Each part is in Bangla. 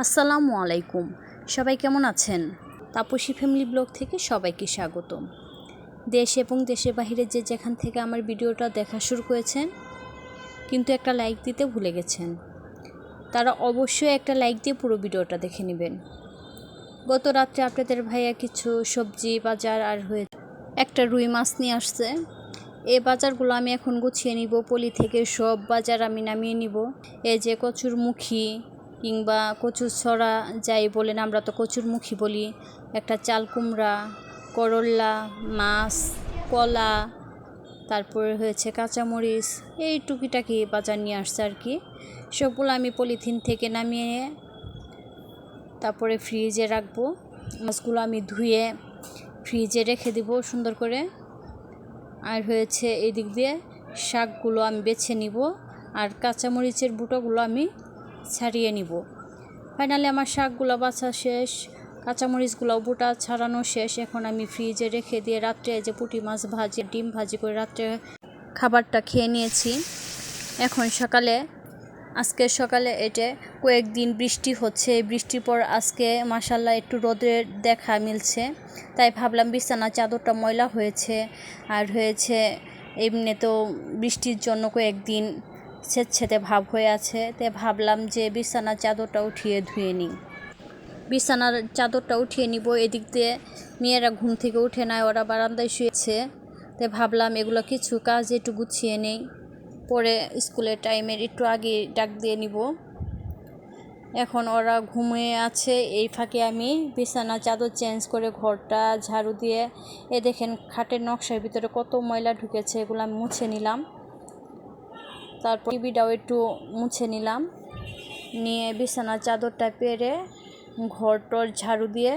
আসসালামু আলাইকুম। সবাই কেমন আছেন? তাপসী ফ্যামিলি ব্লগ থেকে সবাইকে স্বাগতম। দেশ এবং দেশের বাহিরে যে যেখান থেকে আমার ভিডিওটা দেখা শুরু করেছেন কিন্তু একটা লাইক দিতে ভুলে গেছেন, তারা অবশ্যই একটা লাইক দিয়ে পুরো ভিডিওটা দেখে নেবেন। গত রাত্রে আপনাদের ভাইয়া কিছু সবজি বাজার আর হয়ে একটা রুই মাছ নিয়ে আসছে। এই বাজারগুলো আমি এখন গুছিয়ে নিব, পলি থেকে সব বাজার আমি নামিয়ে নিব। এই যে কচুরমুখী কিংবা কচুর ছড়া যাই বলেন, আমরা তো কচুরমুখী বলি, একটা চাল কুমড়া, করল্লা, মাছ, কলা, তারপরে হয়েছে কাঁচামরিচ, এই টুকিটাকি বাজার নিয়ে আসছে আর কি। সবগুলো আমি পলিথিন থেকে নামিয়ে তারপরে ফ্রিজে রাখবো। মাছগুলো আমি ধুয়ে ফ্রিজে রেখে দিব সুন্দর করে। আর হয়েছে এই দিক দিয়ে শাকগুলো আমি বেছে নিব, আর কাঁচামরিচের বুটোগুলো আমি ছাড়িয়ে নিব। ফাইনালি আমার শাকগুলো বাছা শেষ, কাঁচামরিচগুলো বুটা ছাড়ানো শেষ। এখন আমি ফ্রিজে রেখে দিয়ে রাত্রে যে পুঁটি মাছ ভাজি, ডিম ভাজি করে রাত্রে খাবারটা খেয়ে নিয়েছি। এখন আজকে সকালে এটা কয়েকদিন বৃষ্টি হচ্ছে, বৃষ্টির পর আজকে মাশাআল্লাহ একটু রোদের দেখা মিলছে, তাই ভাবলাম বিছানা চাদরটা ময়লা হয়েছে আর হয়েছে এমনি তো বৃষ্টির জন্য কয়েকদিন ছেদছেদে ভাব হয়ে আছে, তাই ভাবলাম যে বিছানার চাদরটা উঠিয়ে ধুয়ে নিই। বিছানার চাদরটা উঠিয়ে নিব। এদিক দিয়ে মেয়েরা ঘুম থেকে উঠে নাই, ওরা বারান্দায় শুয়েছে, তাই ভাবলাম এগুলো কিছু কাজ একটু গুছিয়ে নেই, পরে স্কুলের টাইমের একটু আগে ডাক দিয়ে নিব। এখন ওরা ঘুমিয়ে আছে, এই ফাঁকে আমি বিছানা চাদর চেঞ্জ করে ঘরটা ঝাড়ু দিয়ে দেখেন খাটের নকশার ভিতরে কত ময়লা ঢুকেছে, এগুলো আমি মুছে নিলাম। তারপর টিভিটাও একটু মুছে নিলাম, নিয়ে বিছানার চাদরটা পেরে ঘরটর ঝাড়ু দিয়ে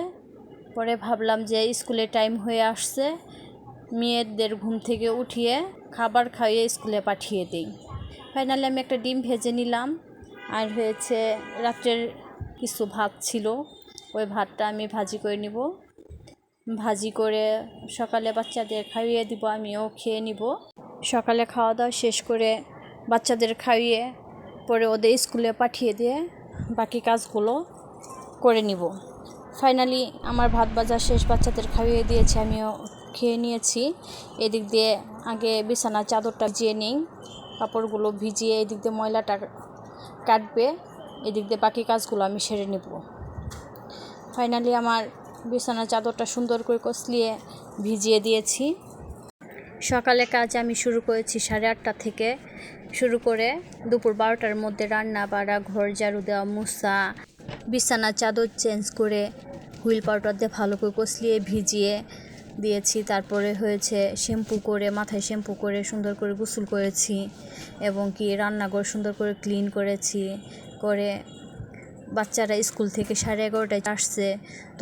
পরে ভাবলাম যে স্কুলের টাইম হয়ে আসছে, মেয়েদের ঘুম থেকে উঠিয়ে খাবার খাইয়ে স্কুলে পাঠিয়ে দিই। ফাইনালি আমি একটা ডিম ভেজে নিলাম, আর হয়েছে রাত্রের কিছু ভাত ছিল, ওই ভাতটা আমি ভাজি করে নিব। ভাজি করে সকালে বাচ্চাদের খাইয়ে দিব, আমিও খেয়ে নিব। সকালে খাওয়া দাওয়া শেষ করে বাচ্চাদের খাইয়ে পরে ওদের স্কুলে পাঠিয়ে দিয়ে বাকি কাজগুলো করে নিব। ফাইনালি আমার ভাত ভাজা শেষ, বাচ্চাদের খাইয়ে দিয়েছি, আমিও খেয়ে নিয়েছি। এদিক দিয়ে আগে বিছানার চাদরটা ভিজিয়ে নিই, কাপড়গুলো ভিজিয়ে এদিক দিয়ে ময়লাটা কাটবে, এদিক দিয়ে বাকি কাজগুলো আমি সেরে নেব। ফাইনালি আমার বিছানার চাদরটা সুন্দর করে কচলিয়ে ভিজিয়ে দিয়েছি। সকালে কাজ আমি শুরু করেছি 8:30 থেকে, শুরু করে দুপুর 12টার মধ্যে রান্না বাড়া, ঘর ঝাড়ু দেওয়া, মুছা, বিছানার চাদর চেঞ্জ করে হুইল পাউডার দিয়ে ভালো করে কচলিয়ে ভিজিয়ে দিয়েছি। তারপরে হয়েছে মাথায় শ্যাম্পু করে সুন্দর করে গোসল করেছি, এবং কি রান্নাঘর সুন্দর করে ক্লিন করেছি। করে বাচ্চারা স্কুল থেকে 11:30টায় আসছে,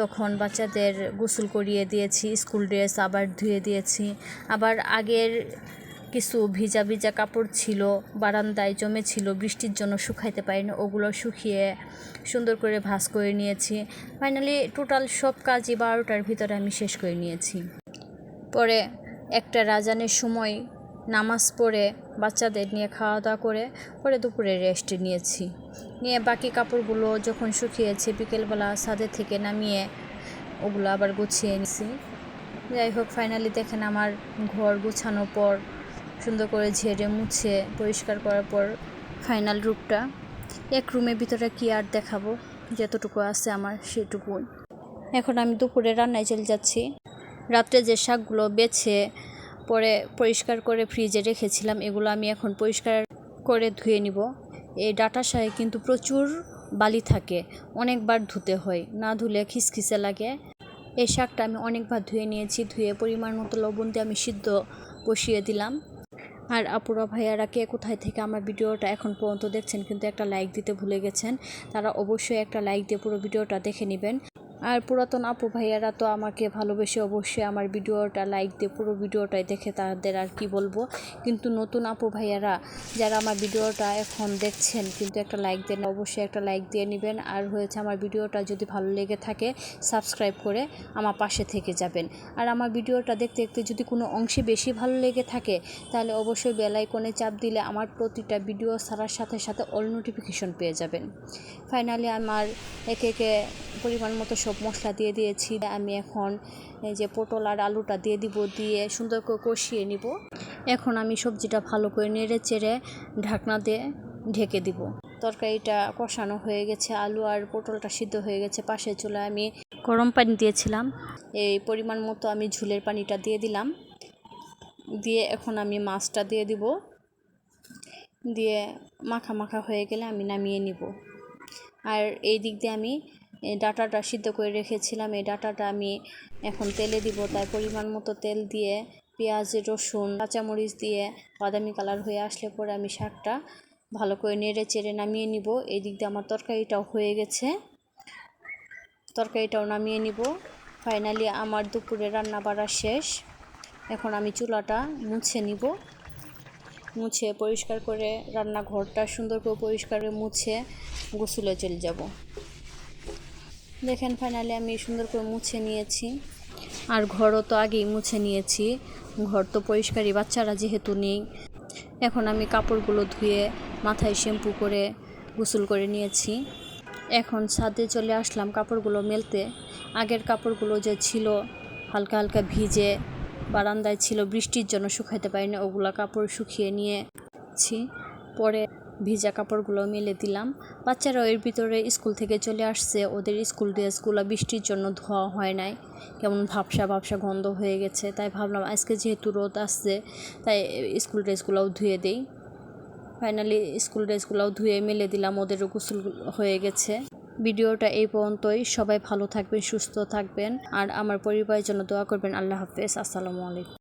তখন বাচ্চাদের গোসল করিয়ে দিয়েছি, স্কুল ড্রেস আবার ধুয়ে দিয়েছি। আবার আগের কিছু ভিজা ভিজা কাপড় ছিল বারান্দায় জমেছিল, বৃষ্টির জন্য শুকাইতে পারিনি, ওগুলো শুকিয়ে সুন্দর করে ভাঁজ করে নিয়েছি। ফাইনালি টোটাল সব কাজই 12টার ভিতরে আমি শেষ করে নিয়েছি। পরে একটা রাজানের সময় নামাজ পড়ে বাচ্চাদের নিয়ে খাওয়া দাওয়া করে পরে দুপুরে রেস্ট নিয়েছি। নিয়ে বাকি কাপড়গুলো যখন শুকিয়েছে বিকেলবেলা ছাদের থেকে নামিয়ে ওগুলো আবার গুছিয়ে নিয়েছি। যাই হোক, ফাইনালি দেখেন আমার ঘর গুছানোর পর সুন্দর করে ঝেড়ে মুছে পরিষ্কার করার পর ফাইনাল রূপটা। এক রুমের ভিতরে কি আর দেখাবো, যতটুকু আছে আমার সেটুকুই। এখন আমি দুপুরে রান্নায় চলে যাচ্ছি। রাত্রে যে শাকগুলো বেছে পরে পরিষ্কার করে ফ্রিজে রেখেছিলাম, এগুলো আমি এখন পরিষ্কার করে ধুয়ে নিব। এই ডাঁটা শাকে কিন্তু প্রচুর বালি থাকে, অনেকবার ধুতে হয়, না ধুলে খিসখিসে লাগে। এই শাকটা আমি অনেকবার ধুয়ে নিয়েছি, ধুয়ে পরিমাণ মতো লবণ দিয়ে আমি সিদ্ধ বসিয়ে দিলাম। আর আপুরা ভাইয়ারা কে কোথায় থেকে আমার ভিডিওটা এখন পর্যন্ত দেখছেন কিন্তু একটা লাইক দিতে ভুলে গেছেন, তারা অবশ্যই একটা লাইক দিয়ে পুরো ভিডিওটা দেখে নেবেন। আর পুরাতন আপু ভাইয়ারা তো আমাকে ভালোবেসে অবশ্যই আমার ভিডিওটা লাইক দিয়ে পুরো ভিডিওটাই দেখে, তাদের আর কি বলবো। কিন্তু নতুন আপু ভাইয়ারা যারা আমার ভিডিওটা এখন দেখছেন কিন্তু একটা লাইক দেন, অবশ্যই একটা লাইক দিয়ে নেবেন। আর হয়েছে আমার ভিডিওটা যদি ভালো লেগে থাকে সাবস্ক্রাইব করে আমার পাশে থেকে যাবেন। আর আমার ভিডিওটা দেখতে দেখতে যদি কোনো অংশে বেশি ভালো লেগে থাকে তাহলে অবশ্যই বেল আইকনে চাপ দিলে আমার প্রতিটা ভিডিও ছাড়ার সাথে সাথে অল নোটিফিকেশন পেয়ে যাবেন। ফাইনালি আমার একে একে পরিমাণ মতো সব মশলা দিয়ে দিয়েছি। আমি এখন এই যে পটল আর আলুটা দিয়ে দিব, দিয়ে সুন্দর করে কষিয়ে নিব। এখন আমি সবজিটা ভালো করে নেড়ে চেড়ে ঢাকনা দিয়ে ঢেকে দিব। তরকারিটা কষানো হয়ে গেছে, আলু আর পটলটা সিদ্ধ হয়ে গেছে। পাশের চুলায় আমি গরম পানি দিয়েছিলাম, এই পরিমাণ মতো আমি ঝোলের পানিটা দিয়ে দিলাম। দিয়ে এখন আমি মাছটা দিয়ে দিব, দিয়ে মাখা মাখা হয়ে গেলে আমি নামিয়ে নিব। আর এই দিক দিয়ে আমি ডাঁটাটা সিদ্ধ করে রেখেছিলাম, এই ডাঁটাটা আমি এখন তেলে দিব। তাই পরিমাণ মতো তেল দিয়ে পেঁয়াজ, রসুন, কাঁচামরিচ দিয়ে বাদামি কালার হয়ে আসলে পরে আমি শাকটা ভালো করে নেড়ে চেড়ে নামিয়ে নিব। এই দিক দিয়ে আমার তরকারিটাও হয়ে গেছে, তরকারিটাও নামিয়ে নিব। ফাইনালি আমার দুপুরে রান্না বাড়া শেষ। এখন আমি চুলাটা মুছে নিব, মুছে পরিষ্কার করে রান্নাঘরটা সুন্দর করে পরিষ্কার করে মুছে গোসলে চলে যাব। দেখেন ফাইনালি আমি সুন্দর করে মুছে নিয়েছি, আর ঘরও তো আগেই মুছে নিয়েছি। ঘর তো পরিষ্কারই, বাচ্চারা যেহেতু নেই। এখন আমি কাপড়গুলো ধুয়ে মাথায় শ্যাম্পু করে গোসল করে নিয়েছি। এখন ছাদে চলে আসলাম কাপড়গুলো মেলতে। আগের কাপড়গুলো যে ছিল হালকা হালকা ভিজে বারান্দায় ছিল, বৃষ্টির জন্য শুকাইতে পারিনি, ওগুলো কাপড় শুকিয়ে নিয়েছি। পরে ভিজা কাপড়গুলো মেলে দিলাম। বাচ্চারাও এর ভিতরে স্কুল থেকে চলে আসছে, ওদের স্কুল ড্রেসগুলো বৃষ্টির জন্য ধোয়া হয় নাই, কেমন ভাবসা ভাবসা গন্ধ হয়ে গেছে। তাই ভাবলাম আজকে যেহেতু রোদ আসছে তাই স্কুল ড্রেসগুলোও ধুয়ে দেই। ফাইনালি স্কুল ড্রেসগুলোও ধুয়ে মেলে দিলাম, ওদেরও গোসল হয়ে গেছে। ভিডিওটা এই পর্যন্তই। সবাই ভালো থাকবেন, সুস্থ থাকবেন, আর আমার পরিবারের জন্য দোয়া করবেন। আল্লাহ হাফেজ, আসসালামু আলাইকুম।